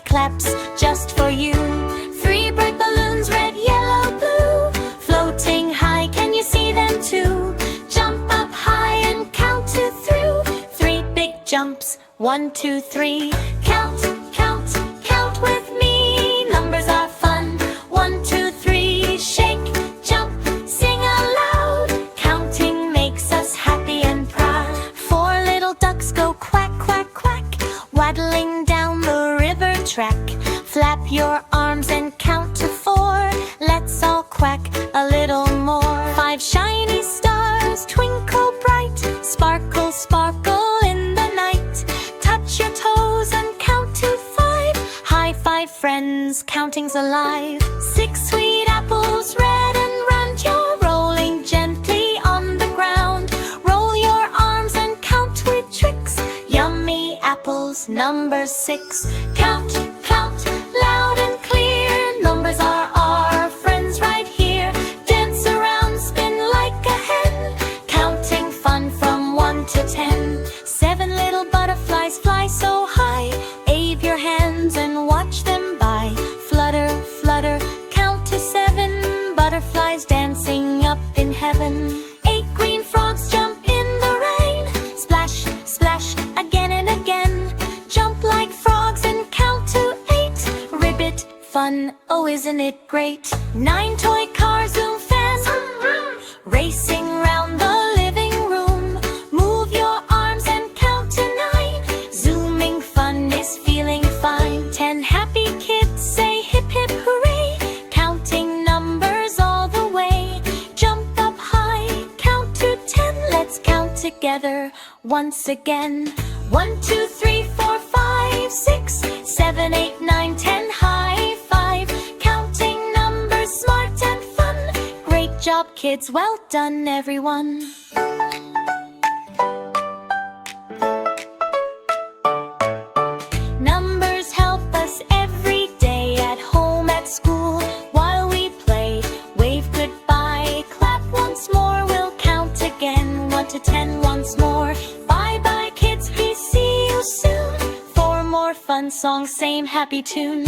claps just for you. 3 bright balloons, red, yellow, blue, floating high, can you see them too? Jump up high and count to through. 3 big jumps, 1, 2, 3. Count, count, count with me. Numbers are fun. 1, 2, 3. Shake, jump, sing aloud. Counting makes us happy and proud. 4 little ducks go quack, quack, quack, waddling down the river track. Flap your arms and count to 4. Let's all quack a little more. 5 shiny stars twinkle bright, sparkle, sparkle in the night. Touch your toes and count to 5. High five, friends, counting's alive. 6 sweet apples, red and round, you're rolling gently on the ground. Roll your arms and count with tricks. Yummy apples, number 6. Count, count, loud and clear. Numbers are our friends right here. Dance around, spin like a hen. Counting fun from 1 to 10. 7 little butterflies fly so high. Wave your hands and watch them by. Flutter, flutter, count to 7. Butterflies dancing up in heaven. 8 green frogs jump in the rain. Splash, splash, again and again. Jump like frogs and count to 8. Ribbit, fun, oh isn't it great? 9 toy cars zoom fast, racing round the living room. Move your arms and count to 9. Zooming fun is feeling fine. 10 happy kids say hip hip hooray. Counting numbers all the way. Jump up high, count to 10. Let's count together once again. 1, 2, 3, 4, 5, 6, 7, 8, 9, 10. High five, counting numbers smart and fun. Great job, kids, well done, everyone. Numbers help us every day, at home, at school, while we play. Wave goodbye, clap once more. We'll count again, 1 to 10 once more. Bye bye, kids, we see you soon. 4 more fun songs, same happy tune.